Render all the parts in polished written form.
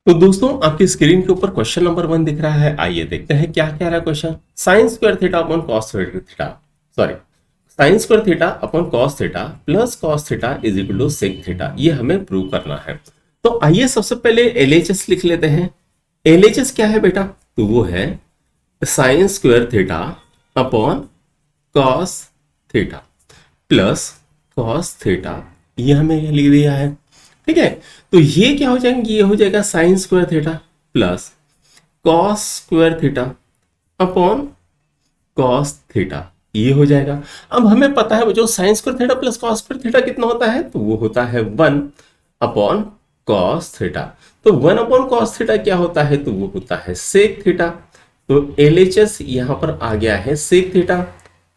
तो दोस्तों आपकी स्क्रीन के ऊपर क्वेश्चन नंबर 1 दिख रहा है। आइए देखते हैं क्या कह रहा है question. Sine square theta upon cos theta, sorry, sine square theta upon cos theta plus cos theta is equal to sec theta, ये हमें प्रूव करना है। तो आइए सबसे पहले एलएचएस लिख लेते हैं। एलएचएस क्या है बेटा? तो वो है sign square theta upon cos theta plus cos theta, ये हमें ये लिख दिया है। ठीक है, तो ये क्या हो जाएंगे? ये हो जाएगा sign square theta plus cos square theta upon cos theta, ये हो जाएगा। अब हमें पता है जो sign square theta plus cos square theta कितना होता है, तो वो होता है 1 अपॉन कॉस थीटा। तो 1 अपॉन कॉस थीटा क्या होता है, तो वो होता है सेक थीटा। तो एलएचएस यहां पर आ गया है सेक थीटा,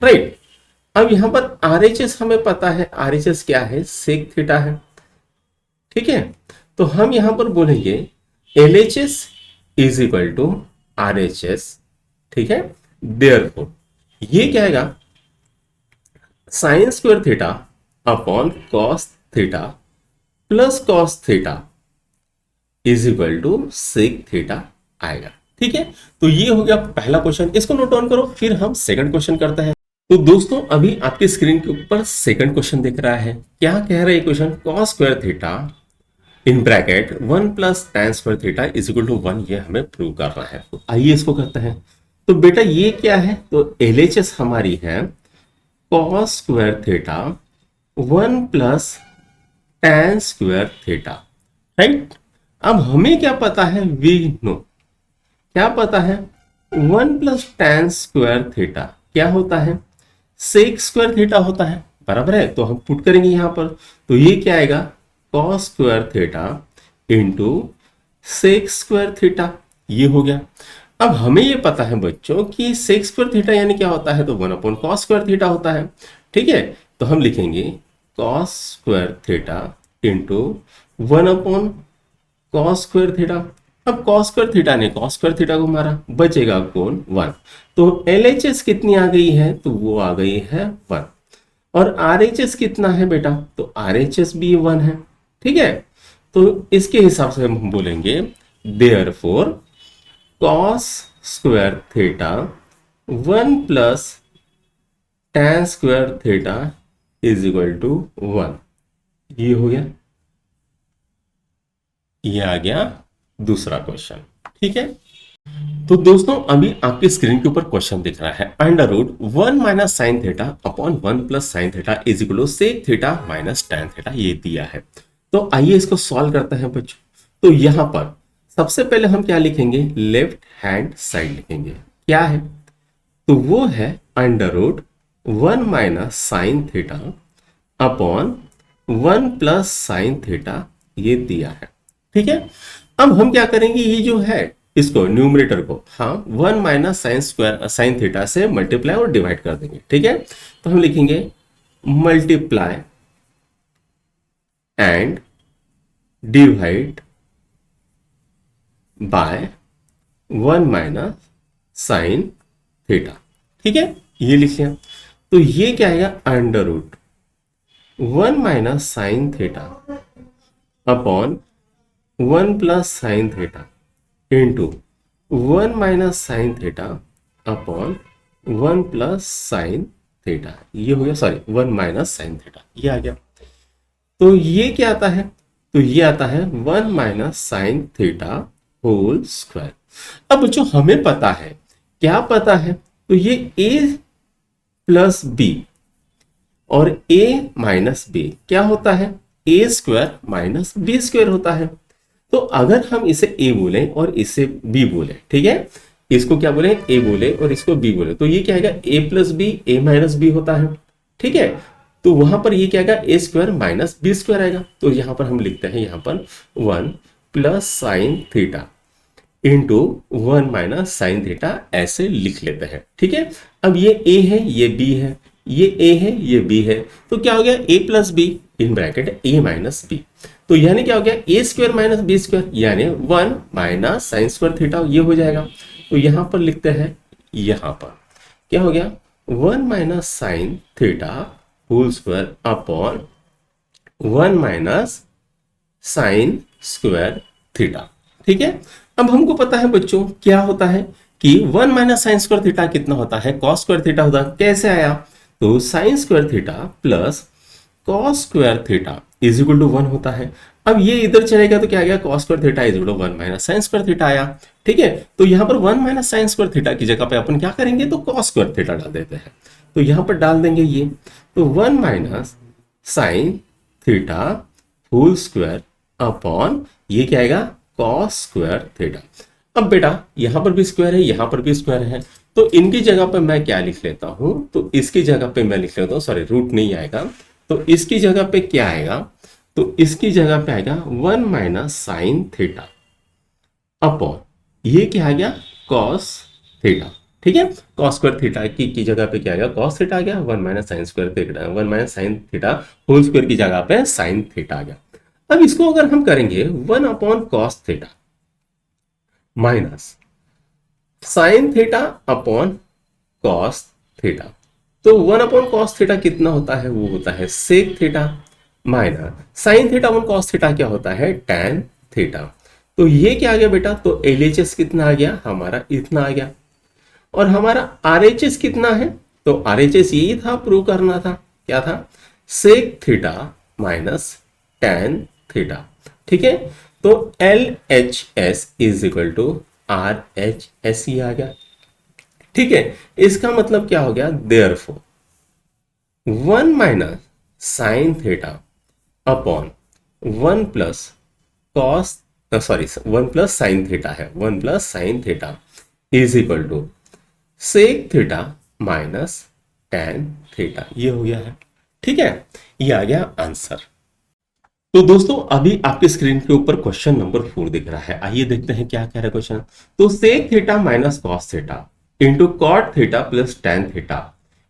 राइट। अब यहां पर आरएचएस हमें पता है, आरएचएस क्या है, सेक थीटा है। ठीक है, तो हम यहां पर बोलेंगे LHS is equal to RHS। ठीक है, देयरफॉर ये क्या आएगा, sine square theta upon cos theta plus cos theta is equal to sec theta आएगा। ठीक है, तो ये हो गया पहला क्वेश्चन, इसको नोट डाउन करो, फिर हम सेकंड क्वेश्चन करते हैं। तो दोस्तों अभी आपकी स्क्रीन के ऊपर सेकंड क्वेश्चन दिख रहा है। क्या कह रहा है question, cos square theta in bracket 1 plus tan square theta is equal to 1, ये हमें प्रूव करना है। तो आइए इसको करते हैं। तो बेटा ये क्या है, तो LHS हमारी है cos square theta 1 plus tan square theta, right. अब हमें क्या पता है, वी नो, क्या पता है, 1 प्लस tan स्क्वायर थीटा क्या होता है, सेक स्क्वायर थीटा होता है, बराबर है। तो हम पुट करेंगे यहां पर, तो ये क्या आएगा, cos square theta into sec square theta, ये हो गया। अब हमें ये पता है बच्चों कि सेक स्क्वायर थीटा यानी क्या होता है, तो 1 अपॉन कॉस स्क्वायर थीटा होता है। ठीक है, तो हम लिखेंगे cos square theta into 1 upon cos square theta. अब कॉस स्क्वायर थीटा ने कॉस स्क्वायर थीटा को मारा, बचेगा कौन, 1। तो LHS कितनी आ गई है, तो वो आ गई है 1। और RHS कितना है बेटा, तो RHS भी 1 है। ठीक है, तो इसके हिसाब से हम बोलेंगे therefore cos square theta 1 plus tan square theta is equal to 1, ये हो गया, ये आ गया दूसरा क्वेश्चन। ठीक है, तो दोस्तों अभी आपकी स्क्रीन के ऊपर क्वेश्चन दिख रहा है, under root 1 minus sine theta upon 1 plus sine theta is equal to sec theta minus tan theta, ये दिया है। तो आइए इसको सॉल्व करते हैं बच्चों। तो यहां पर सबसे पहले हम क्या लिखेंगे, लेफ्ट हैंड साइड लिखेंगे। क्या है, तो वो है under root 1 minus sine theta upon 1 plus sine theta, ये दिया है। ठीक है, अब हम क्या करेंगे, ये जो है इसको न्यूमरेटर को, हाँ, 1 minus sine square sine theta से मल्टीप्लाई और डिवाइड कर देंगे। ठीक है, तो हम लिखेंगे multiply and divide by 1 minus sine theta. ठीक है, ये लिख लिया। तो ये क्या आएगा, under root 1 minus sine theta upon 1 plus sine theta into 1 minus sine theta upon 1 plus sine theta, ये हो गया, सॉरी 1 माइनस साइन थीटा, ये आ गया। तो ये क्या आता है, तो ये आता है 1 minus sine theta whole square. अब जो हमें पता है, क्या पता है, तो ये a प्लस बी और a माइनस बी क्या होता है, a square minus B square होता है। तो अगर हम इसे a बोले और इसे b बोले, ठीक है, इसको क्या बोले, a बोले और इसको b बोले, तो ये क्या आएगा, a plus B a minus B होता है। ठीक है, तो वहां पर ये क्या आएगा, a square minus B square आएगा। तो यहां पर हम लिखते हैं, यहां पर 1 plus sine theta into 1 minus sine theta, ऐसे लिख लेते हैं। ठीक है, अब ये a है, ये b है, ये a है, ये b है, तो क्या हो गया, a plus B in bracket a minus B. तो यानी क्या हो गया, A square minus B square, यानी 1 माइनस साइन स्क्वायर थीटा, ये हो जाएगा। तो यहां पर लिखते हैं, यहां पर क्या हो गया, 1 minus sine theta whole square upon 1 minus sine square theta. ठीक है। अब हमको पता है बच्चों क्या होता है कि 1 माइनस साइन स्क्वायर थीटा कितना होता है, कॉस स्क्वायर थीटा होता है। कैसे आया, तो sine square theta plus cos square theta is equal to 1 होता है। अब ये इधर चलेगा तो क्या आ गया, cos square theta is equal to 1 minus sine square theta आया। ठीक है, तो यहाँ पर 1 माइनस साइन स्क्वायर थीटा की जगह पे अपन क्या करेंगे, तो कॉस स्क्वायर थीटा डाल देते हैं। तो यहाँ पर डाल देंगे ये, तो 1 minus sine theta whole square upon ये क्या आएगा, कॉस स्क्वायर थीटा। अब बेटा यहाँ पर भी स्क्वायर है, यहाँ पर भी स्क्वायर है, तो इनकी जगह पर मैं क्या लिख लेता हूं, तो इसकी जगह पे मैं लिख लेता हूं, सॉरी रूट नहीं आएगा, तो इसकी जगह पे क्या आएगा, तो इसकी जगह पे आएगा 1 माइनस साइन थीटा अपॉन ये क्या आ गया, कॉस थीटा। ठीक है, कॉस स्क्वायर थीटा की जगह पे क्या आ गया, कॉस थीटा आ गया, 1 minus sine square theta, 1 minus sine theta whole square की जगह पे साइन थीटा आ गया। अब इसको अगर हम करेंगे 1 upon cos theta minus sine theta upon cos theta, तो 1 अपॉन कॉस थीटा कितना होता है, वो होता है sec theta minus sine theta upon cos theta क्या होता है, टैन थीटा। तो ये क्या आ गया बेटा, तो एलएचएस कितना आ गया हमारा, इतना आ गया। और हमारा आरएचएस कितना है, तो आरएचएस यही था, प्रूव करना था, क्या था, sec theta minus tan theta. ठीक है, तो L H S is equal to R H S ही आ गया। ठीक है, इसका मतलब क्या हो गया, therefore 1 minus sine theta upon 1 plus cos, sorry 1 plus sine theta है, 1 plus sine theta is equal to sec theta minus tan theta, ये हो गया है। ठीक है, ये आ गया आंसर। तो दोस्तों अभी आपके स्क्रीन के ऊपर क्वेश्चन नंबर 4 दिख रहा है, आइए देखते हैं क्या कह रहा है क्वेश्चन। तो sec theta minus cos theta into cot theta plus tan theta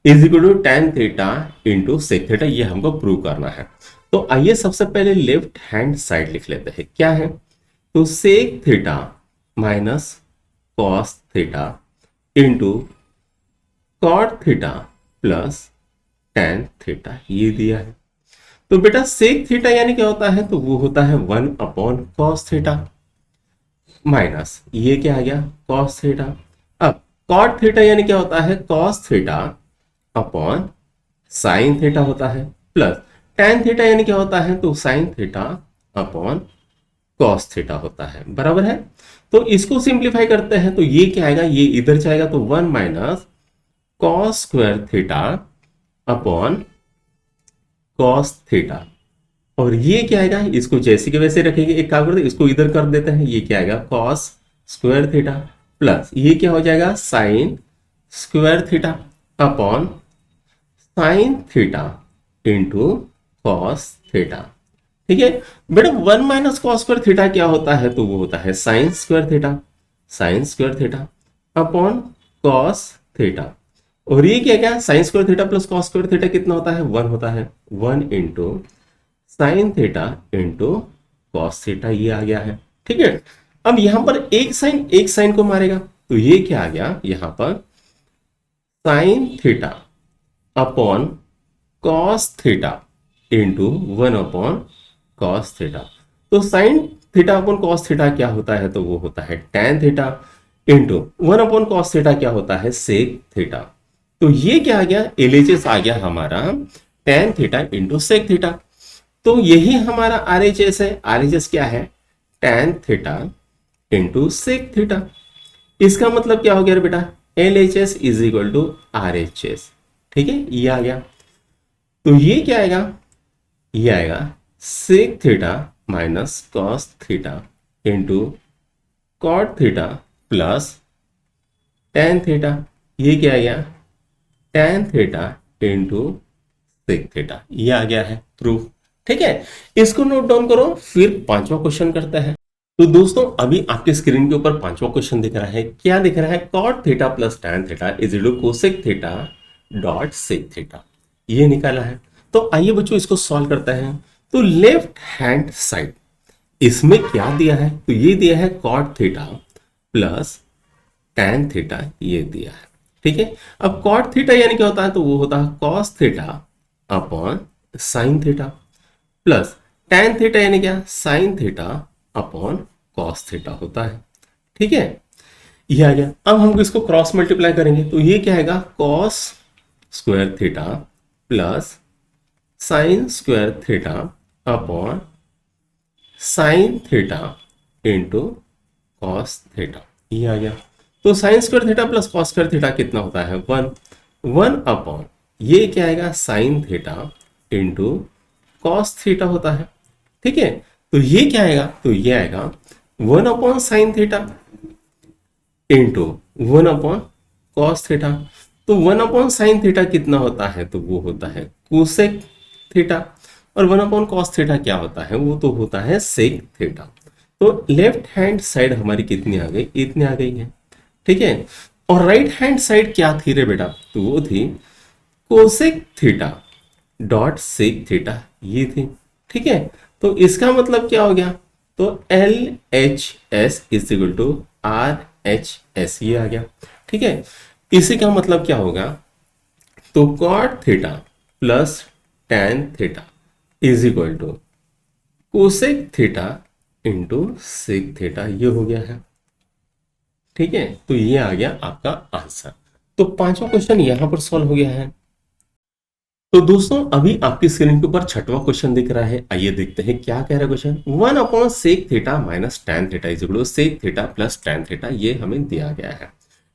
is equal to tan theta into sec theta, ये हमको प्रूव करना है। तो आइए सबसे पहले लेफ्ट हैंड साइड लिख लेते हैं, क्या है, तो sec theta minus cos theta into cot theta plus tan theta, ये दिया है। तो बेटा सेक थीटा यानी क्या होता है, तो वो होता है 1 अपॉन कॉस थीटा माइनस ये क्या आ गया, कॉस थीटा। अब कॉट थीटा यानी क्या होता है, cos theta upon sine theta होता है, प्लस टैन थीटा यानी क्या होता है, तो sine theta upon cos theta होता है, बराबर है। तो इसको सिंप्लीफाई करते हैं, तो ये क्या आएगा, ये इधर जाएगा, तो 1 minus cos square theta upon cos theta, और ये क्या आएगा, इसको जैसे के वैसे रखेंगे, एक काम करते इसको इधर कर देते हैं, ये क्या आएगा, कॉस स्क्वायर थीटा प्लस ये क्या हो जाएगा, sign square theta upon sine theta into cos theta. ठीक है बेटा, 1 माइनस कॉस स्क्वायर थीटा क्या होता है, तो वो होता है sign square theta, sign square theta upon cos theta, और ये क्या sign square theta plus cos square theta कितना होता है, 1 होता है, 1 into sine theta into cos theta, ये आ गया है। ठीक है, अब यहां पर एक साइन को मारेगा, तो ये क्या आ गया, यहां पर sine theta upon cos theta into 1 upon cos theta. तो sine theta upon cos theta क्या होता है, तो वो होता है tan theta into 1 upon cos theta क्या होता है, सेक थीटा। तो ये क्या आ गया, एलएचएस आ गया हमारा tan theta into sec theta. तो यही हमारा आरएचएस है, आरएचएस क्या है, tan theta into sec theta. इसका मतलब क्या हो गया बेटा, LHS is equal to RHS. ठीक है, ये आ गया। तो ये क्या आएगा, ये आएगा sec theta minus cos theta into cot theta plus tan theta, ये क्या आ गया, tan theta into sec theta, ये आ गया है प्रूफ। ठीक है, इसको नोट डाउन करो, फिर 5वां क्वेश्चन करते हैं। तो दोस्तों अभी आपके स्क्रीन के ऊपर 5वां क्वेश्चन दिख रहा है, क्या दिख रहा है, cot theta plus tan theta is equal to cosec theta dot sec theta, ये निकाला है। तो आइए बच्चों इसको सॉल्व करते हैं। तो लेफ्ट हैंड साइड इसमें क्या दिया है, तो ये दिया है cot theta plus tan theta, ये दिया है। ठीक है, अब कॉट थीटा यानी क्या होता है, तो वो होता है cos theta upon sine theta plus tan theta यानी क्या, sign theta upon cos theta होता है। ठीक है, ये आ गया। अब हम इसको क्रॉस मल्टीप्लाई करेंगे तो ये क्या आएगा, cos square theta plus sine square theta upon sine theta into cos theta, ये आ गया। तो sine square theta plus cos square theta कितना होता है, 1 अपॉन ये क्या आएगा, sign theta into cos theta होता है। ठीक है, तो ये क्या आएगा, तो ये आएगा 1 upon sine theta into 1 upon cos theta. तो 1 अपॉन साइन थीटा कितना होता है, तो वो होता है कोसेक थीटा, और 1 अपॉन कॉस थीटा क्या होता है, वो तो होता है सेक थीटा। तो लेफ्ट हैंड साइड हमारी कितनी आ गई, इतनी आ गई है। ठीक है, और राइट हैंड साइड क्या थी रे बेटा, तो वो थी cosec theta dot sec theta, ये थी। ठीक है, तो इसका मतलब क्या हो गया, तो L H S is equal to R H S, ये आ गया। ठीक है, इसी का मतलब क्या होगा, तो cot theta plus tan theta is equal to cosec theta into sec theta, ये हो गया है। ठीक है, तो ये आ गया आपका आंसर। तो पांचवा क्वेश्चन यहां पर सॉल्व हो गया है। तो दोस्तों अभी आपकी स्क्रीन के ऊपर छठवां क्वेश्चन दिख रहा है, आइए देखते हैं क्या कह रहा है question. 1 upon sec theta minus tan theta is equal to sec theta plus tan theta, ये हमें दिया गया है।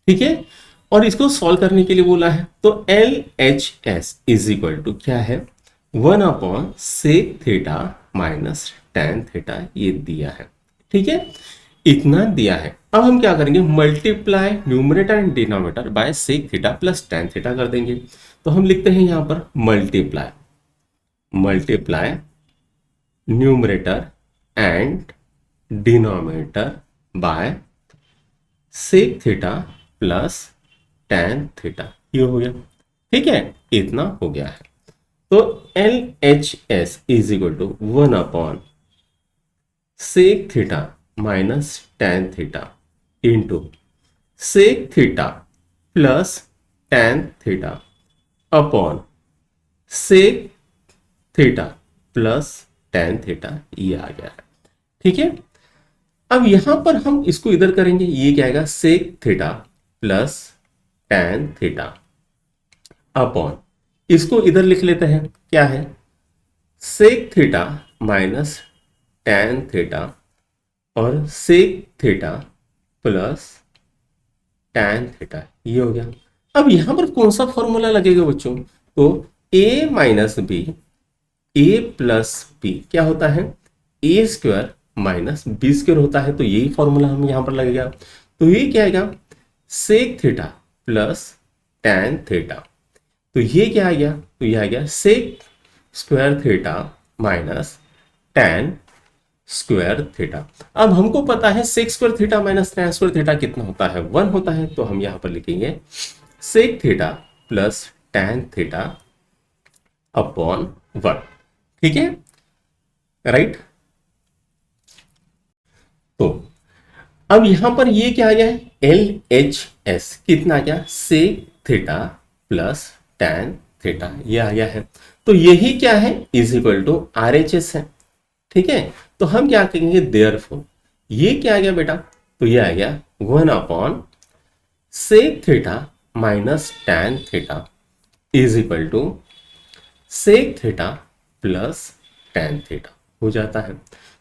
ठीक है, और इसको सॉल्व करने के लिए बोला है, तो L H S is equal to क्या है, 1 upon sec theta minus tan theta, ये दिया है। ठीक है, इतना दिया है। अब हम क्या करेंगे, multiply numerator and denominator by sec theta plus tan theta कर देंगे। तो हम लिखते हैं यहां पर multiply numerator and denominator by sec theta plus tan theta, ये हो गया। ठीक है, इतना हो गया है। तो L H S is equal to 1 upon sec theta minus tan theta into sec theta plus tan theta upon sec theta plus tan theta, ये आ गया है। ठीक है, अब यहां पर हम इसको इधर करेंगे, ये क्या आएगा, sec theta plus tan theta upon, इसको इधर लिख लेते हैं, क्या है, sec theta minus tan theta और sec theta plus tan theta, ये हो गया। अब यहां पर कौन सा फॉर्मूला लगेगा बच्चों, तो a minus b, a plus b क्या होता है, a square minus B square होता है, तो यही फॉर्मूला हम यहां पर लगेगा। तो ये क्या आएगा, sec theta plus tan theta, तो ये क्या आ गया, तो ये आ गया sec square theta minus tan square theta. अब हमको पता है sec square theta minus tan square theta कितना होता है, 1 होता है। तो हम यहां पर लिखेंगे sec theta plus tan theta upon 1। ठीक है, राइट। तो अब यहां पर ये क्या आ गया है, एल एच एस कितना आ गया, sec theta plus tan theta, ये आ गया है। तो यही क्या है, is equal to R H S है। ठीक है, तो हम क्या कहेंगे, देयरफॉर ये क्या आ गया बेटा, तो ये आ गया 1 upon sec theta minus tan theta is equal to sec theta plus tan theta हो जाता है।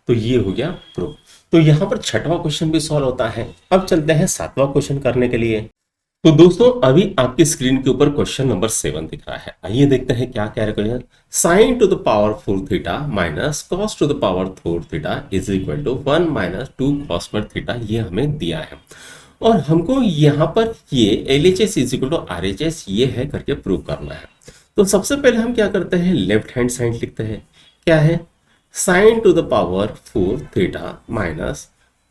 तो ये हो गया प्रूफ। तो यहां पर छठवां क्वेश्चन भी सॉल्व होता है। अब चलते हैं सातवां क्वेश्चन करने के लिए। तो दोस्तों अभी आपकी स्क्रीन के ऊपर क्वेश्चन नंबर 7 दिख रहा है, आइए देखते हैं क्या कह रहा है। Sine to the power 4 theta minus cos to the power 4 theta is equal to 1 minus 2 cos square theta, ये हमें दिया है और हमको यहाँ पर ये L H S is equal to R H S ये है करके प्रूव करना है। तो सबसे पहले हम क्या करते हैं, लेफ्ट हैंड साइड लिखते हैं, क्या है, sine to the power 4 theta minus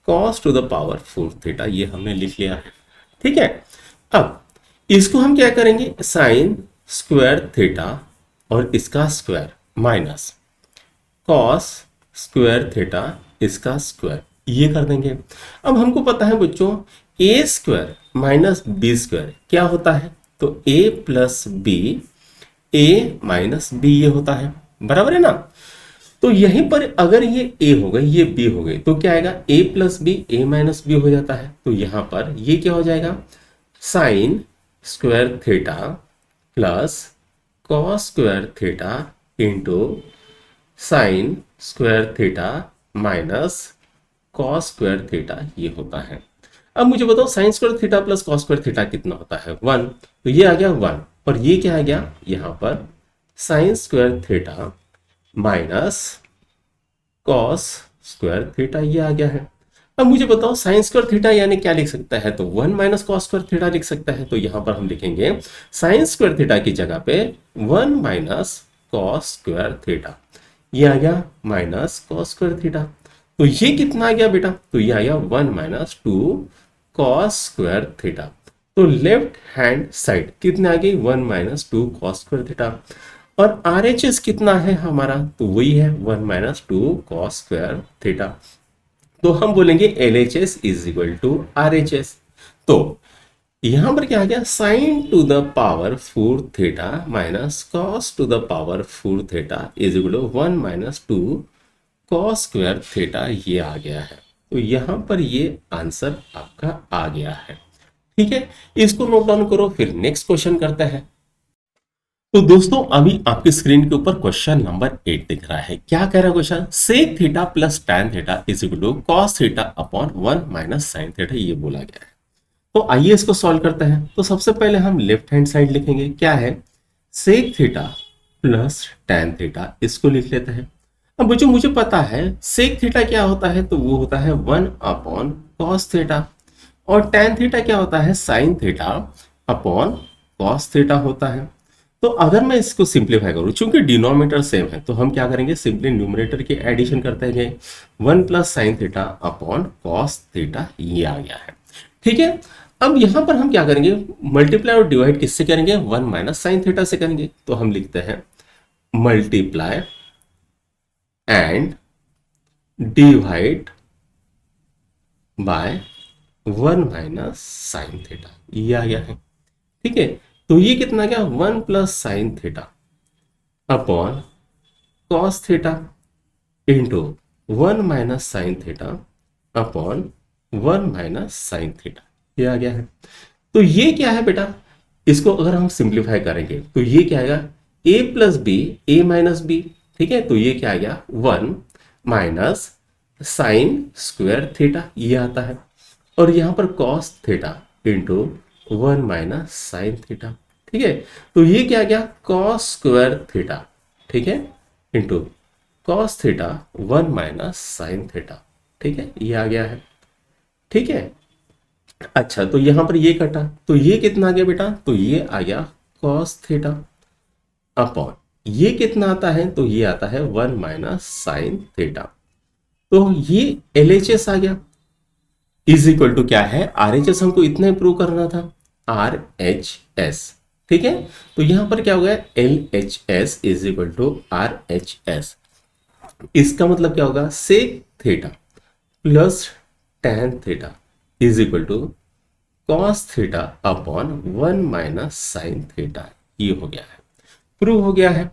cos to the power 4 theta, ये हमने लिख लिया है। ठीक है, अब इसको हम क्या करेंगे, साइन स्क्वायर थीटा और इसका square minus cos square theta इसका स्क्वायर, ये कर देंगे। अब हमको पता है बच्चों ए स्क्वायर माइनस बी स्क्वायर क्या होता है, तो ए plus b, a minus B ये होता है, बराबर है ना। तो यहीं पर अगर ये a हो गई ये b हो गई तो क्या आएगा a plus B a minus b हो जाता है। तो यहां पर ये क्या हो जाएगा sign square theta plus cos square theta into sine square theta minus cos square theta ये होता है। अब मुझे बताओ sign square theta plus cos square theta कितना होता है 1। तो ये आ गया 1 और ये क्या आ गया यहां पर sign square theta minus cos square theta ये आ गया है। अब मुझे बताओ साइन स्क्वायर थीटा यानी क्या लिख सकता है तो 1 माइनस कॉस स्क्वायर थीटा लिख सकता है। तो यहां पर हम लिखेंगे साइन स्क्वायर थीटा की जगह पे 1 माइनस कॉस स्क्वायर थीटा ये आ गया माइनस कॉस स्क्वायर थीटा। तो ये कितना आ गया बेटा तो ये आ गया 1 माइनस 2 कॉस स्क्वायर थीटा। तो लेफ्ट हैंड साइड कितने आ गई 1 माइनस 2 कॉस स्क्वायर थीटा और RHS कितना है हमारा तो वही है 1 माइनस 2 कॉस स्क्वायर थीटा। तो हम बोलेंगे LHS is equal to RHS। तो यहां पर क्या आ गया sine to the power 4 theta minus cos to the power 4 theta is equal to 1 minus 2 cos square theta ये आ गया है। तो यहां पर ये आंसर आपका आ गया है। ठीक है, इसको नोट डाउन करो फिर नेक्स्ट क्वेश्चन करते हैं। तो दोस्तों अभी आपकी स्क्रीन के ऊपर क्वेश्चन नंबर 8 दिख रहा है। क्या कह रहा है question sec theta plus tan theta is equal to cos theta upon 1 minus sine theta ये बोला गया है। तो आइए इसको सॉल्व करते हैं। तो सबसे पहले हम लेफ्ट हैंड साइड लिखेंगे क्या है sec theta plus tan theta इसको लिख लेते हैं। अब जो मुझे पता है सेक थीटा क्या होता है तो वो होता है 1 अपॉन कॉस थीटा और टैन थीटा क्या होता है sign theta upon cos theta होता है। तो अगर मैं इसको सिंप्लीफाई करूं चूंकि डिनोमिनेटर सेम है तो हम क्या करेंगे सिंपली न्यूमरेटर की एडिशन करते हैं 1 plus sine theta upon cos theta ये आ गया है। ठीक है, अब यहां पर हम क्या करेंगे मल्टीप्लाई और डिवाइड किससे करेंगे 1 माइनस साइन थीटा से करेंगे। तो हम लिखते हैं multiply and divide by 1 minus sine theta ये आ गया है। ठीक है, तो ये कितना गया 1 plus sine theta upon cos theta into 1 minus sine theta upon 1 minus sine theta ये आ गया है। तो ये क्या है बेटा इसको अगर हम सिंप्लीफाई करेंगे तो ये क्या आएगा a plus b a minus b. ठीक है, तो ये क्या आ गया 1 माइनस साइन स्क्वायर थीटा ये आता है और यहां पर cos theta into 1 minus sine theta. ठीक है, तो ये क्या आ गया कॉस स्क्वायर थीटा ठीक है into cos theta 1 minus sine theta. ठीक है, ये आ गया है। ठीक है, अच्छा तो यहां पर ये कटा तो ये कितना आ गया बेटा तो ये आ गया कॉस थीटा अपॉन ये कितना आता है तो ये आता है 1 माइनस साइन थीटा। तो ये LHS आ गया इज इक्वल टू क्या है RHS हमको इतना इंप्रूव करना था RHS। ठीक है, तो यहां पर क्या हो गया LHS is equal to RHS। इसका मतलब क्या होगा sec theta plus tan theta is equal to cos theta upon 1 minus sine theta ये हो गया है प्रूव हो गया है।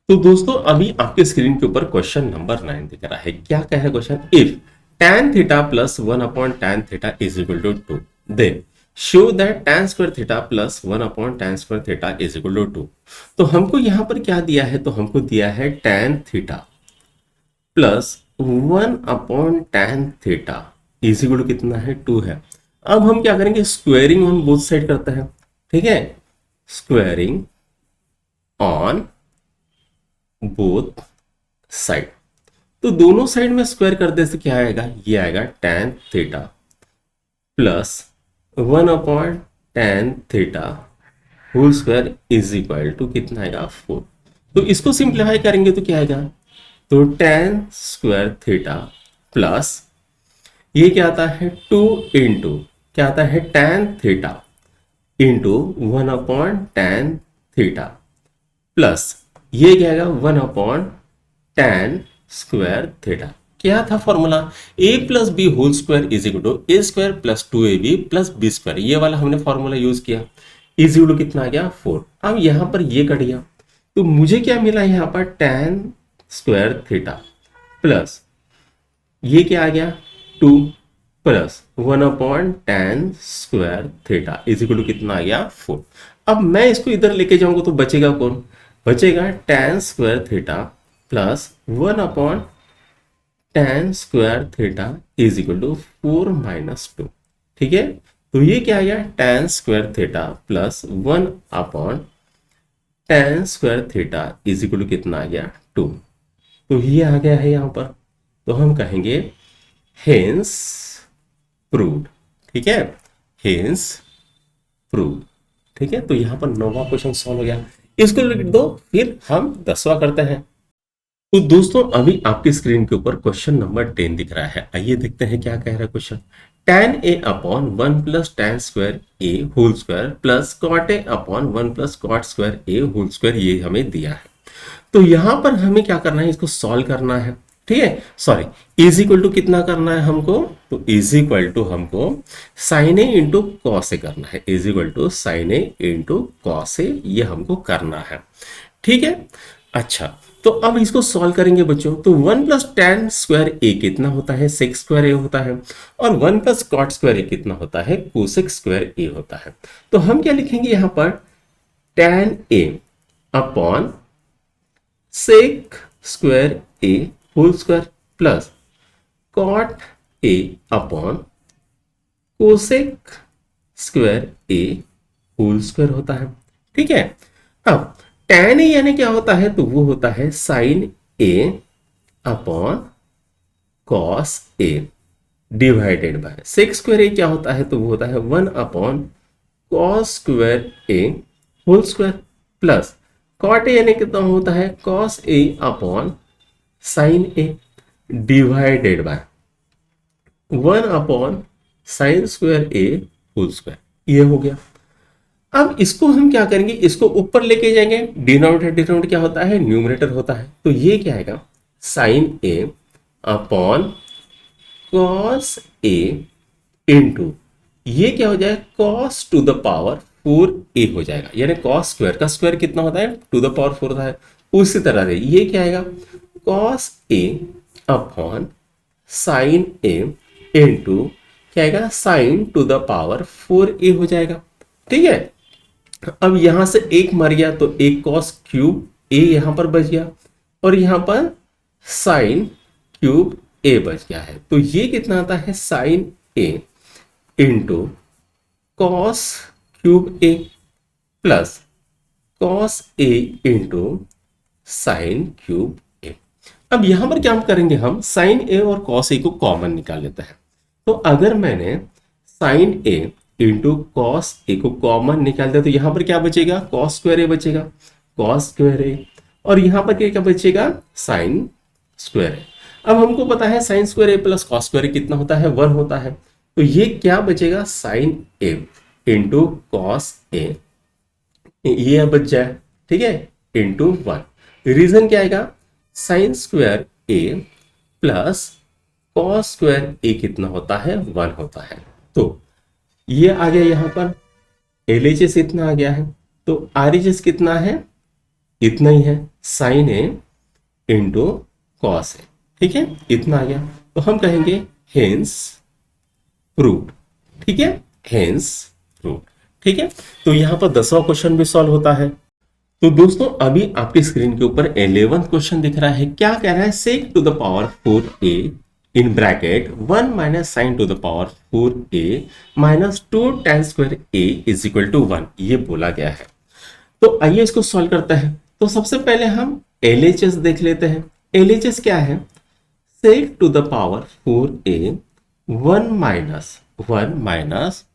तो दोस्तों अभी आपके स्क्रीन के ऊपर क्वेश्चन नंबर 9 दिख रहा है। क्या कह रहा है question if tan theta plus 1 upon tan theta is equal to 2 then show that tan square theta plus 1 upon tan square theta is equal to 2। तो हमको यहां पर क्या दिया है तो हमको दिया है tan theta plus 1 upon tan theta is equal to कितना है 2 है। अब हम क्या करेंगे स्क्वायरिंग ऑन बोथ साइड करते हैं। ठीक है, स्क्वायरिंग ऑन बोथ साइड तो दोनों साइड में स्क्वायर कर दे से क्या आएगा ये आएगा tan theta plus 1 upon tan theta whole square is equal to कितना आएगा 4। तो इसको सिंप्लीफाई करेंगे तो क्या आएगा तो tan स्क्वायर थीटा प्लस ये क्या आता है 2 इंटू क्या आता है tan theta into 1 upon tan theta plus ये क्या आएगा 1 अपॉन tan स्क्वायर थीटा। क्या था formula a plus b whole square is equal to a square plus 2ab plus b square ये वाला हमने फॉर्मूला यूज किया इज इक्वल टू कितना आ गया 4। अब यहां पर ये कट गया तो मुझे क्या मिला यहां पर tan स्क्वायर थीटा प्लस ये क्या आ गया 2 plus 1/tan² is equal to कितना आ गया 4। अब मैं इसको इधर लेके जाऊंगा तो बचेगा कौन, बचेगा tan² plus 1/tan² is equal to 4 - 2। ठीक है, तो ये क्या आ गया tan² plus 1/tan² is equal to कितना आ गया 2। तो ये आ गया है यहां पर, तो हम कहेंगे हेंस प्रूव्ड। ठीक है, हेंस प्रूव्ड। ठीक है, तो यहां पर 9वां क्वेश्चन सॉल्व हो गया। इसको लिख दो, फिर हम 10वां करते हैं। तो दोस्तों अभी आपकी स्क्रीन के ऊपर क्वेश्चन नंबर 10 दिख रहा है। आइए देखते हैं क्या कह रहा है question. tan a upon 1 plus tan² a whole square plus cot a upon 1 plus cot² a whole square ये हमें दिया है। तो यहां पर हमें क्या करना है, इसको सॉल्व करना है। ठीक है, सॉरी, इज इक्वल टू कितना करना है हमको, तो इज इक्वल टू हमको sine A into cos A करना है। Is equal to sine A into cos A ये हमको करना है। ठीक है, अच्छा, तो अब इसको सॉल्व करेंगे बच्चों। तो 1 प्लस tan² a कितना होता है, sec² a होता है, और 1 प्लस cot² a कितना होता है, cosec² a होता है। तो हम क्या लिखेंगे यहां पर, tan a upon sec² a whole square plus cot a upon cosec² a whole square होता है। ठीक है, अब tan a यानी क्या होता है, तो वो होता है sin a upon cos a divided bye sec² a क्या होता है, तो वो होता है 1 upon cos² a whole square plus cot a यानी कितना होता है, cos a upon sin a divided by 1 upon sin² a whole square. ये हो गया। अब इसको हम क्या करेंगे, इसको ऊपर लेके जाएंगे। डिनोमिनेटर क्या होता है, न्यूमरेटर होता है। तो ये क्या आएगा, sin a upon cos a into ये क्या हो जाएगा, cos to the power 4a हो जाएगा। यानी cos स्क्वायर का स्क्वायर कितना होता है, टू द पावर 4 होता है। उसी तरह से ये क्या आएगा, cos a upon sin a into क्या आएगा, sin to the power 4a हो जाएगा। ठीक है, अब यहां से एक मर गया तो एक cos³ a यहां पर बच गया, और यहां पर sin³ a बच गया है। तो ये कितना आता है, sin a into cos³ a plus cos a into sin³ a। अब यहां पर क्या हम करेंगे, हम sin a और cos a को कॉमन निकाल लेते हैं। तो अगर मैंने sin a into cos a को कॉमन निकाल दिया तो यहां पर क्या बचेगा, cos² a बचेगा, cos² a, और यहां पर क्या बचेगा, sin² a। अब हमको पता है sin² a plus cos² a कितना होता है, 1 होता है। तो ये क्या बचेगा, sin a into cos a, ये बच जाए। ठीक है, इंटू 1। रीजन क्या आएगा, sin² a plus cos² a कितना होता है, 1 होता है। तो ये आ गया, यहां पर LHS इतना आ गया है, तो RHS कितना है, इतना ही है, sin a into cos a। ठीक है, इतना आ गया। तो हम कहेंगे हेंस प्रूव्ड। ठीक है, हेंस प्रूव्ड। ठीक है, तो यहां पर 10वां क्वेश्चन भी सॉल्व होता है। तो दोस्तों अभी आपकी स्क्रीन के ऊपर 11th क्वेश्चन दिख रहा है। क्या कह रहा है, sec to the power 4a in bracket 1 minus sine to the power 4a minus 2 tan² a is equal to 1 ये बोला गया है। तो आइए इसको सॉल्व करते हैं। तो सबसे पहले हम LHS देख लेते हैं। LHS क्या है, sec to the power 4a 1 minus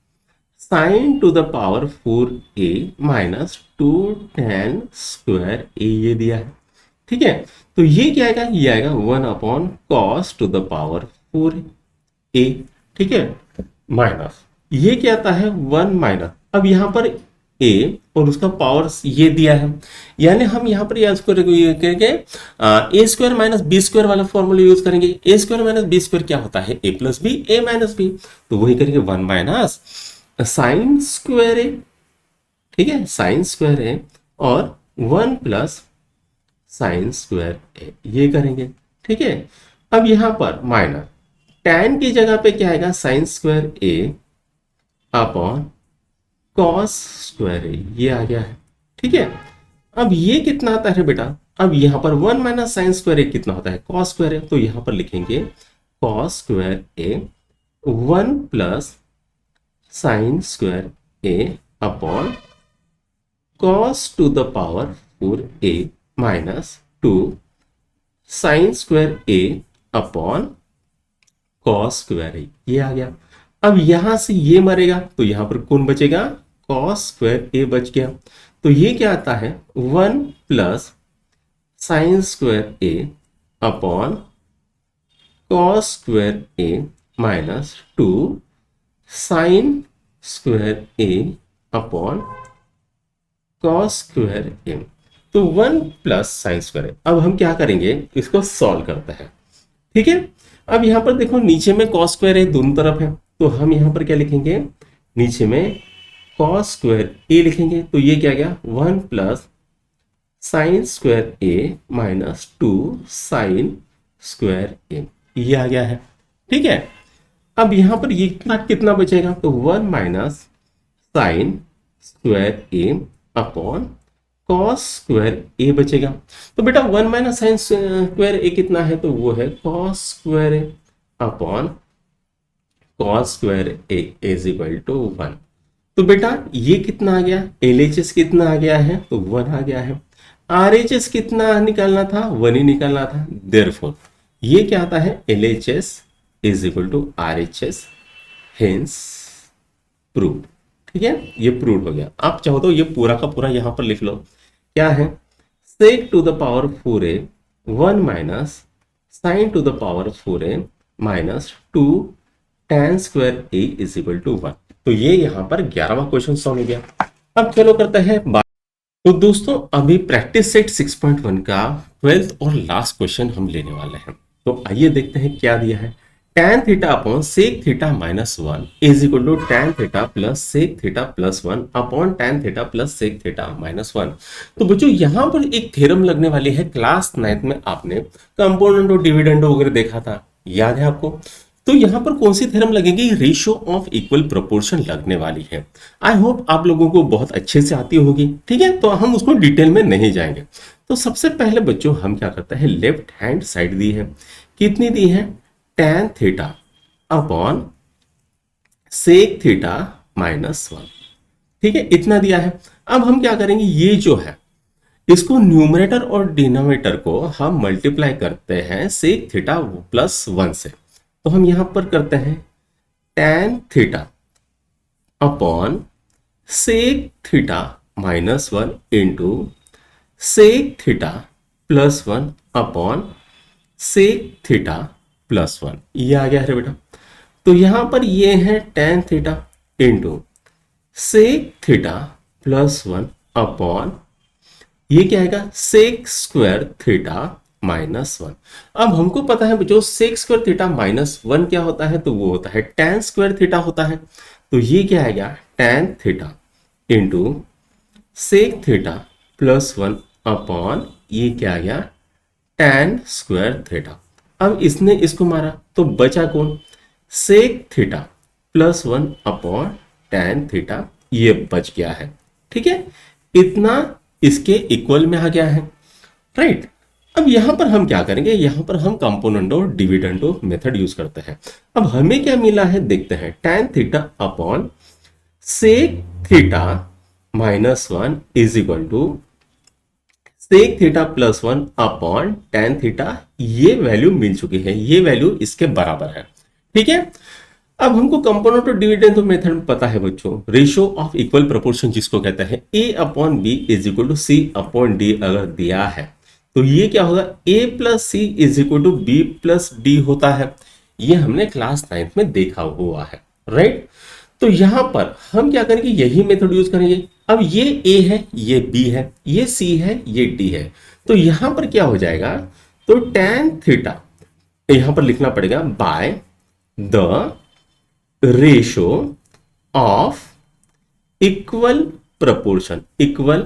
sine to the power 4a minus 2 tan² a ये दिया है। ठीक है, तो ये क्या आएगा, ये आएगा 1 upon cos to the power 4a। ठीक है, माइनस ये क्या आता है, 1 माइनस, अब यहां पर a और उसका पावर ये दिया है, यानी हम यहां पर करेंगे a² माइनस b² वाला फॉर्मूला यूज करेंगे। a² माइनस b² क्या होता है, a plus B, a minus B. तो वही करेंगे 1 माइनस sin² a। ठीक है, sin² a और 1 प्लस साइन स्क्वायर ए, ये करेंगे। ठीक है, अब यहां पर माइनस tan की जगह पे क्या आएगा, sine square A upon cos square A, ये आ गया है। ठीक है, अब ये कितना आता है बेटा, अब यहां पर 1 माइनस साइन स्क्वायर ए कितना होता है, कॉस स्क्वायर ए, तो यहां पर लिखेंगे cos square A 1 plus sine square A upon cos to the power 4a minus 2 sine square A upon cos square A, ये आ गया। अब यहां से ये मरेगा तो यहां पर कौन बचेगा, कॉस स्क्वायर ए बच गया। तो ये क्या आता है, 1 प्लस साइन स्क्वायर ए अपॉन कॉस स्क्वायर ए माइनस 2 साइन स्क्वायर ए अपॉन कॉस स्क्वायर ए। तो 1 प्लस साइन स्क्वायर। अब हम क्या करेंगे, इसको सॉल्व करते हैं। ठीक है, अब यहां पर देखो नीचे में कॉस स्क्वायर ए दोनों तरफ है, तो हम यहां पर क्या लिखेंगे, नीचे में कॉस स्क्वायर ए लिखेंगे। तो ये क्या गया, 1 plus sine square A minus 2 sine square A, ये आ गया है। ठीक है, अब यहां पर ये कितना बचेगा, तो 1 माइनस साइन स्क्वायर ए अपॉन कॉस स्क्वायर ए बचेगा। तो बेटा 1 माइनस साइन स्क्वायर ए कितना है, तो वो है cos square A upon cos square a is equal to 1। तो बेटा ये कितना आ गया, LHS कितना आ गया है, तो 1 आ गया है। RHS कितना निकालना था, 1 ही निकालना था। देयरफॉर ये क्या आता है, LHS is equal to RHS, hence proved. ठीक है, ये प्रूव हो गया। आप चाहो तो ये पूरा का पूरा यहां पर लिख लो, क्या है, sec to the power 4a 1 minus sine to the power 4a minus 2 tan square a is equal to 1। तो ये यहां पर 11वां क्वेश्चन सॉल्व हो गया। अब चलो करते हैं बात। तो दोस्तों अभी प्रैक्टिस सेट 6.1 का 12th और लास्ट क्वेश्चन हम लेने वाले हैं। तो आइए देखते हैं क्या दिया है। tan theta upon sec theta minus 1 is equal to tan theta plus sec theta plus 1 upon tan theta plus sec theta minus 1। तो बच्चों यहां पर एक थ्योरम लगने वाली है, क्लास 9th में आपने कंपोनेंट और डिविडेंड वगैरह देखा था, याद है आपको। तो यहां पर कौन सी थ्योरम लगेगी, रेशियो ऑफ इक्वल प्रोपोर्शन लगने वाली है। आई होप आप लोगों को बहुत अच्छे से आती होगी। ठीक है, तो हम उसको डिटेल में नहीं जाएंगे। तो सबसे पहले बच्चों हम क्या करते हैं, लेफ्ट हैंड साइड दी है, कितनी दी है, tan theta upon sec theta minus 1। ठीक है, इतना दिया है। अब हम क्या करेंगे, ये जो है इसको न्यूमरेटर और डिनोमिनेटर को हम मल्टीप्लाई करते हैं सेक थीटा प्लस 1 से। तो हम यहां पर करते हैं tan theta upon sec theta minus 1 into sec theta plus 1 upon sec theta plus 1, ये आ गया है बेटा। तो यहां पर ये है tan theta into sec theta plus 1 upon ये क्या आएगा, सेक स्क्वायर थीटा माइनस 1। अब हमको पता है बच्चों सेक स्क्वायर थीटा माइनस 1 क्या होता है, तो वो होता है tan स्क्वायर थीटा होता है। तो ये क्या आएगा, tan theta into sec theta plus 1 upon ये क्या आ गया, tan स्क्वायर थीटा। अब इसने इसको मारा तो बचा कौन, sec theta plus 1 upon tan theta, ये बच गया है। ठीक है, इतना इसके इक्वल में आ गया है, राइट। अब यहां पर हम क्या करेंगे, यहां पर हम कंपोनेंटो डिविडेंडो मेथड यूज करते हैं। अब हमें क्या मिला है देखते हैं, tan theta upon sec theta minus 1 is equal to sec theta plus 1 upon tan theta, ये वैल्यू मिल चुकी है, ये वैल्यू इसके बराबर है। ठीक है, अब हमको कंपोनेंट और डिविडेंड मेथड पता है बच्चों, रेशियो ऑफ इक्वल प्रोपोर्शन जिसको कहते हैं a upon b is equal to c upon d अगर दिया है तो ये क्या होगा, a plus c is equal to b plus d होता है। ये हमने क्लास 9th में देखा हुआ है, राइट। तो यहां पर हम क्या करेंगे, यही मेथड यूज करेंगे। अब ये a है, ये b है, ये c है, ये d है। तो यहां पर क्या हो जाएगा, तो tan थीटा यहां पर लिखना पड़ेगा by the ratio of equal proportion, equal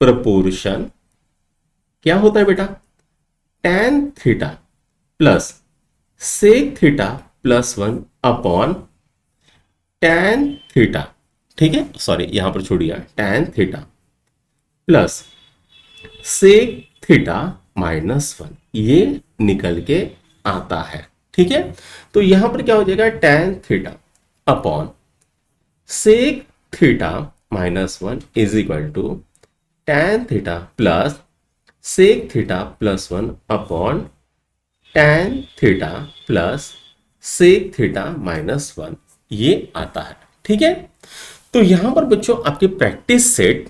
proportion क्या होता है बेटा, tan theta plus sec theta plus 1 upon tan theta, ठीक है, सॉरी यहां पर छोड़िए, tan theta plus sec theta minus 1, ये निकल के आता है। ठीक है, तो यहां पर क्या हो जाएगा, tan theta upon sec theta minus 1 is equal to tan theta plus sec theta plus 1 upon tan theta plus sec theta minus 1, ये आता है। ठीक है, तो यहां पर बच्चों आपकी प्रैक्टिस सेट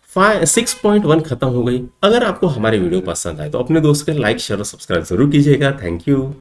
6.1 खत्म हो गई। अगर आपको हमारे वीडियो पसंद आए तो अपने दोस्त के लाइक शेयर और सब्सक्राइब जरूर कीजिएगा। Thank you.